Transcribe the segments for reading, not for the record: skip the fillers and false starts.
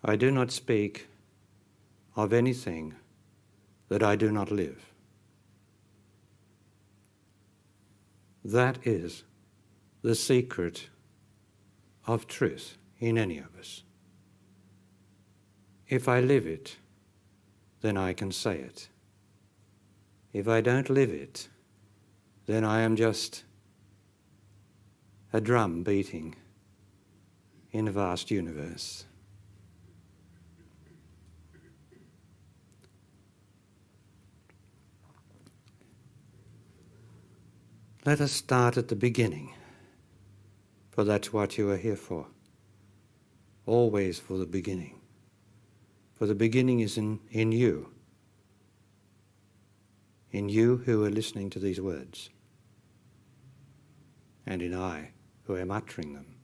I do not speak of anything that I do not live. That is the secret of truth in any of us. If I live it, then I can say it. If I don't live it, then I am just a drum beating in a vast universe. Let us start at the beginning, for that's what you are here for. Always for the beginning. For the beginning is in you. In you who are listening to these words. And in I who am uttering them.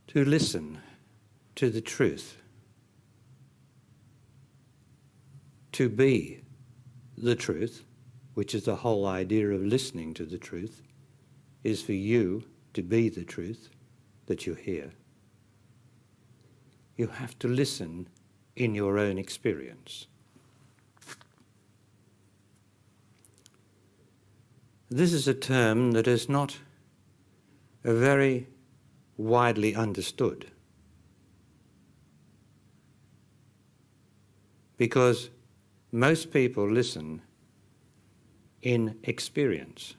To listen to the truth. To be the truth, which is the whole idea of listening to the truth, is for you to be the truth that you hear. You have to listen in your own experience. This is a term that is not very widely understood, because most people listen in experience,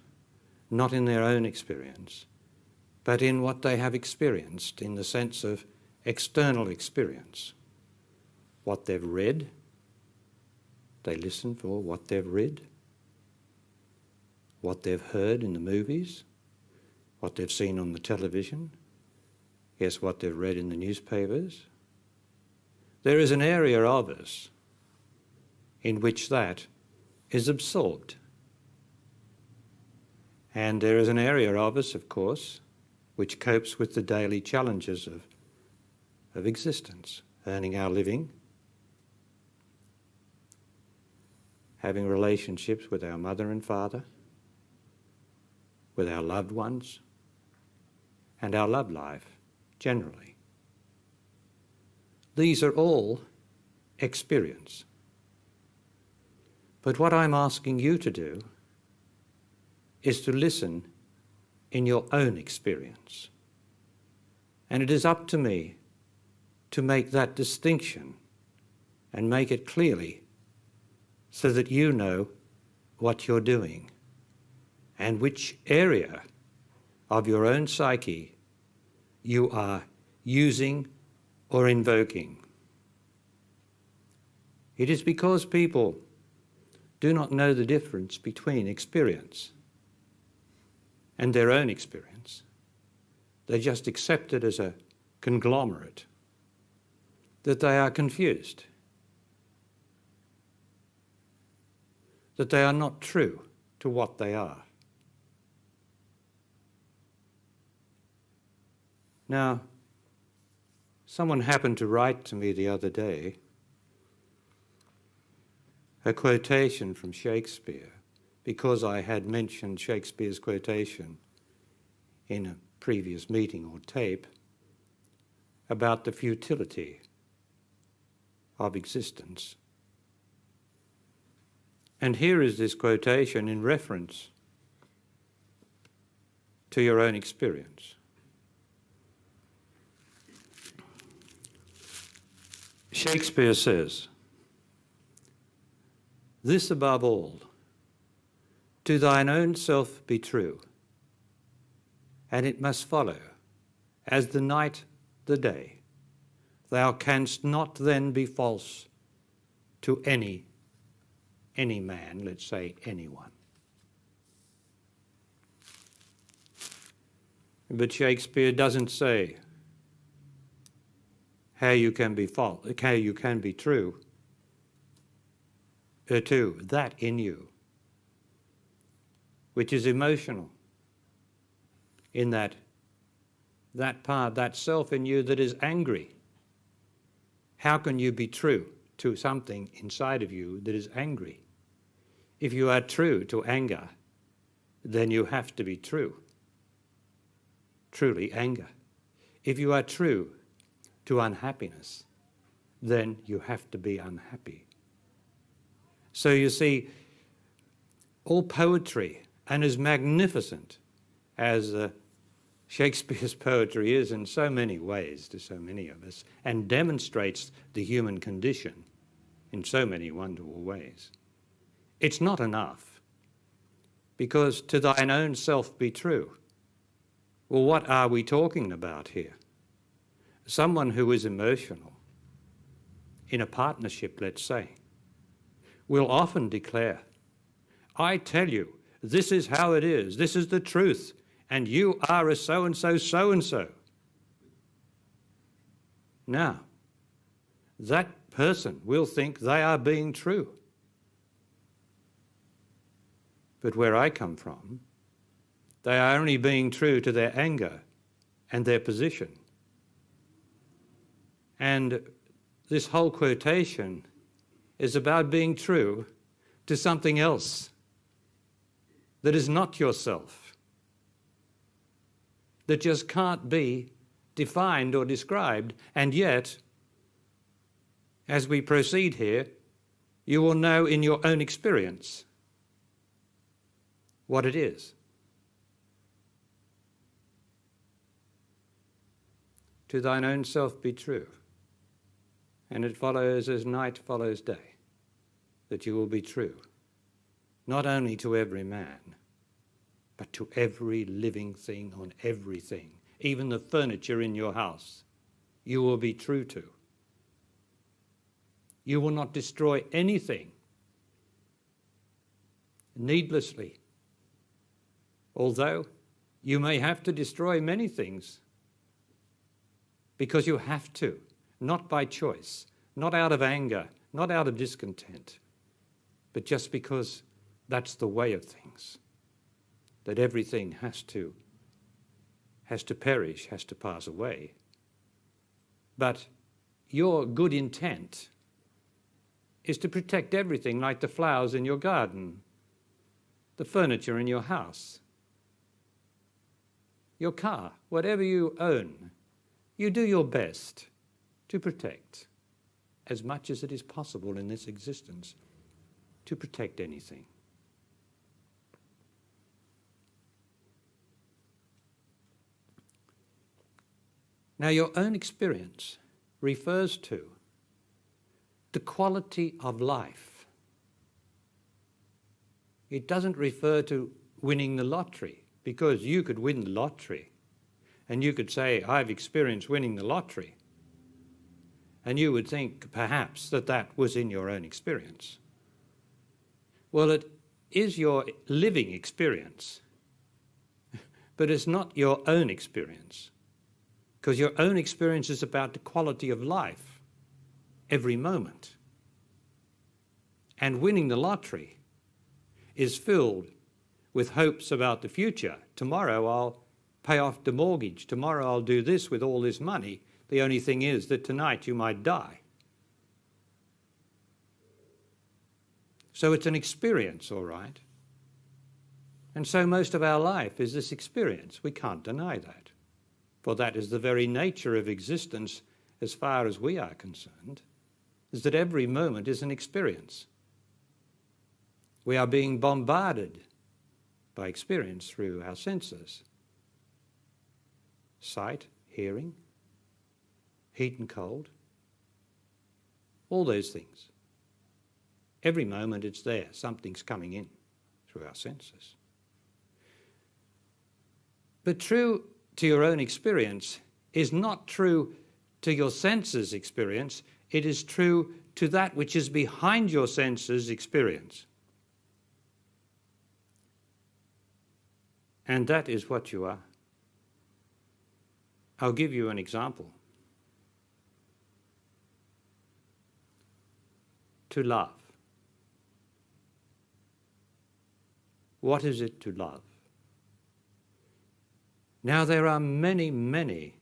not in their own experience, but in what they have experienced in the sense of external experience. What they've read, they listen for what they've read, what they've heard in the movies, what they've seen on the television, yes, what they've read in the newspapers. There is an area of us in which that is absorbed. And there is an area of us, of course, which copes with the daily challenges of existence, earning our living, having relationships with our mother and father, with our loved ones, and our love life generally. These are all experience. But what I'm asking you to do is to listen in your own experience. And it is up to me to make that distinction and make it clearly so that you know what you're doing and which area of your own psyche you are using or invoking. It is because people do not know the difference between experience and their own experience. They just accept it as a conglomerate, that they are confused, that they are not true to what they are. Now, someone happened to write to me the other day a quotation from Shakespeare, because I had mentioned Shakespeare's quotation in a previous meeting or tape about the futility of existence. And here is this quotation in reference to your own experience. Shakespeare says, "This above all, to thine own self be true, and it must follow, as the night the day, thou canst not then be false to any man," let's say anyone. But Shakespeare doesn't say how you can be false, how you can be true to that in you, which is emotional, in that part, that self in you that is angry. How can you be true to something inside of you that is angry? If you are true to anger, then you have to be true truly anger. If you are true to unhappiness, then you have to be unhappy. So you see, all poetry, and as magnificent as Shakespeare's poetry is in so many ways to so many of us, and demonstrates the human condition in so many wonderful ways, it's not enough, because to thine own self be true. Well, what are we talking about here? Someone who is emotional, in a partnership, let's say, will often declare, I tell you, this is how it is, this is the truth, and you are a so-and-so, so-and-so. Now, that person will think they are being true. But where I come from, they are only being true to their anger and their position. And this whole quotation is about being true to something else that is not yourself, that just can't be defined or described. And yet, as we proceed here, you will know in your own experience what it is. To thine own self be true, and it follows as night follows day, that you will be true, not only to every man, but to every living thing on everything, even the furniture in your house, you will be true to. You will not destroy anything needlessly, although you may have to destroy many things because you have to, not by choice, not out of anger, not out of discontent, but just because that's the way of things, that everything has to perish, has to pass away. But your good intent is to protect everything, like the flowers in your garden, the furniture in your house, your car, whatever you own. You do your best to protect as much as it is possible in this existence, to protect anything. Now, your own experience refers to the quality of life. It doesn't refer to winning the lottery, because you could win the lottery and you could say, I've experienced winning the lottery, and you would think perhaps that that was in your own experience. Well, it is your living experience, but it's not your own experience, because your own experience is about the quality of life every moment. And winning the lottery is filled with hopes about the future. Tomorrow I'll pay off the mortgage. Tomorrow I'll do this with all this money. The only thing is that tonight you might die. So it's an experience, all right. And so most of our life is this experience. We can't deny that. For that is the very nature of existence as far as we are concerned, is that every moment is an experience. We are being bombarded by experience through our senses. Sight, hearing, heat and cold, all those things. Every moment it's there, something's coming in through our senses. But true to your own experience is not true to your senses' experience, it is true to that which is behind your senses' experience. And that is what you are. I'll give you an example. To love. What is it to love? Now, there are many, many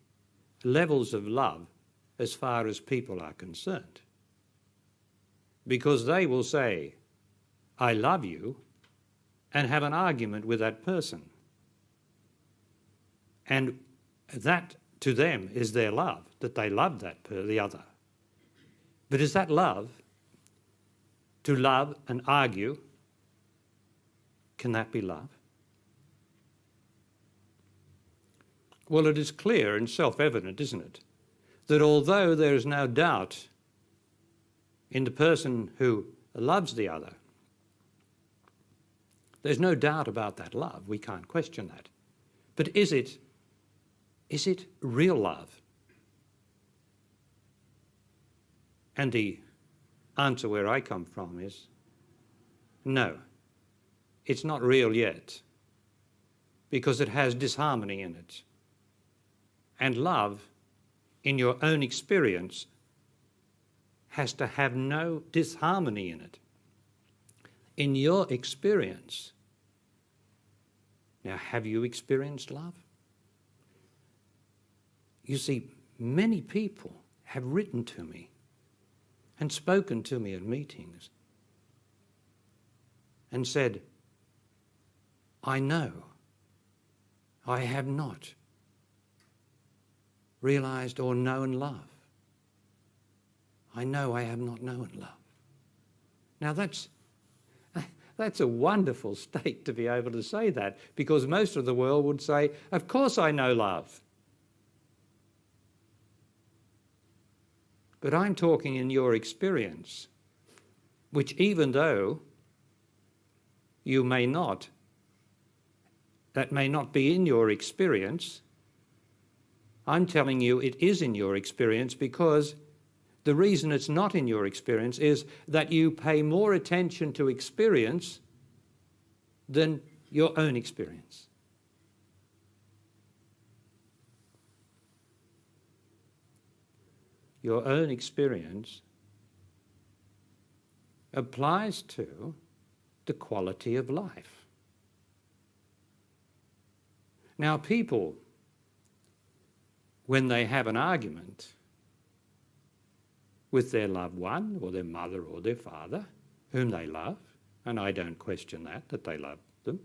levels of love as far as people are concerned, because they will say, I love you, and have an argument with that person. And That to them is their love, that they love the other. But is that love? To love and argue, can that be love? Well, it is clear and self-evident, isn't it, that although there is no doubt in the person who loves the other, there's no doubt about that love. We can't question that. But is it real love? And the answer where I come from is no, it's not real yet, because it has disharmony in it. And love, in your own experience, has to have no disharmony in it. In your experience, now have you experienced love? You see, many people have written to me and spoken to me at meetings and said, I know I have not realized or known love. I know I have not known love. Now that's a wonderful state to be able to say that, because most of the world would say, of course I know love. But I'm talking in your experience, which even though you may not, that may not be in your experience, I'm telling you it is in your experience, because the reason it's not in your experience is that you pay more attention to experience than your own experience. Your own experience applies to the quality of life. Now, people, when they have an argument with their loved one or their mother or their father, whom they love, and I don't question that they love them,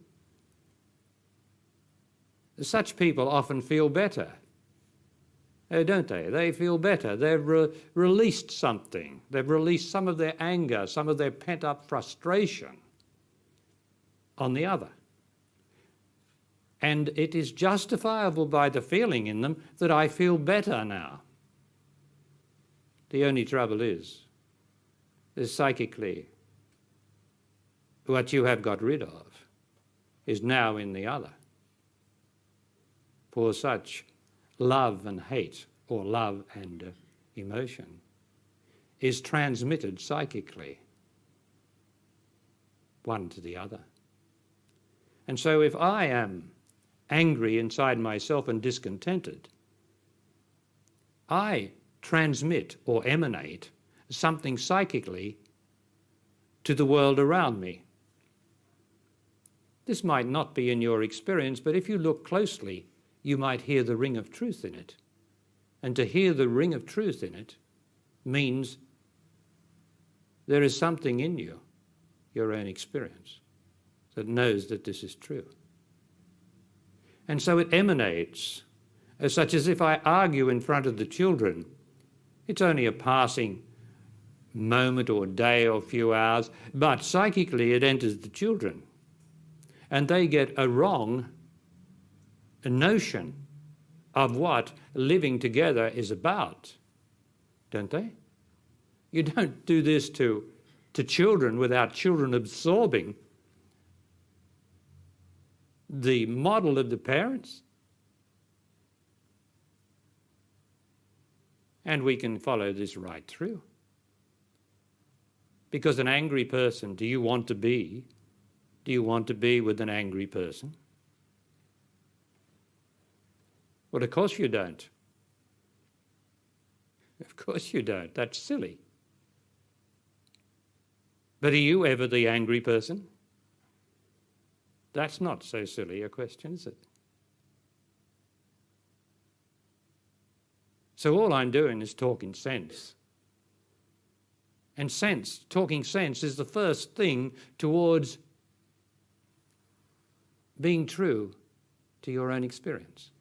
such people often feel better, don't they? They feel better. They've released something. They've released some of their anger, some of their pent-up frustration on the other. And it is justifiable by the feeling in them that I feel better now. The only trouble is psychically, what you have got rid of is now in the other. For such love and hate, or love and emotion, is transmitted psychically, one to the other. And so if I am angry inside myself and discontented, I transmit or emanate something psychically to the world around me. This might not be in your experience, but if you look closely, you might hear the ring of truth in it. And to hear the ring of truth in it means there is something in you, your own experience, that knows that this is true. And so it emanates, such as if I argue in front of the children, it's only a passing moment or day or few hours, but psychically it enters the children. And they get a wrong notion of what living together is about, don't they? You don't do this to children without children absorbing the model of the parents. And we can follow this right through. Because an angry person, do you want to be with an angry person? Well, of course you don't. Of course you don't. That's silly. But are you ever the angry person? That's not so silly a question, is it? So all I'm doing is talking sense. And talking sense is the first thing towards being true to your own experience.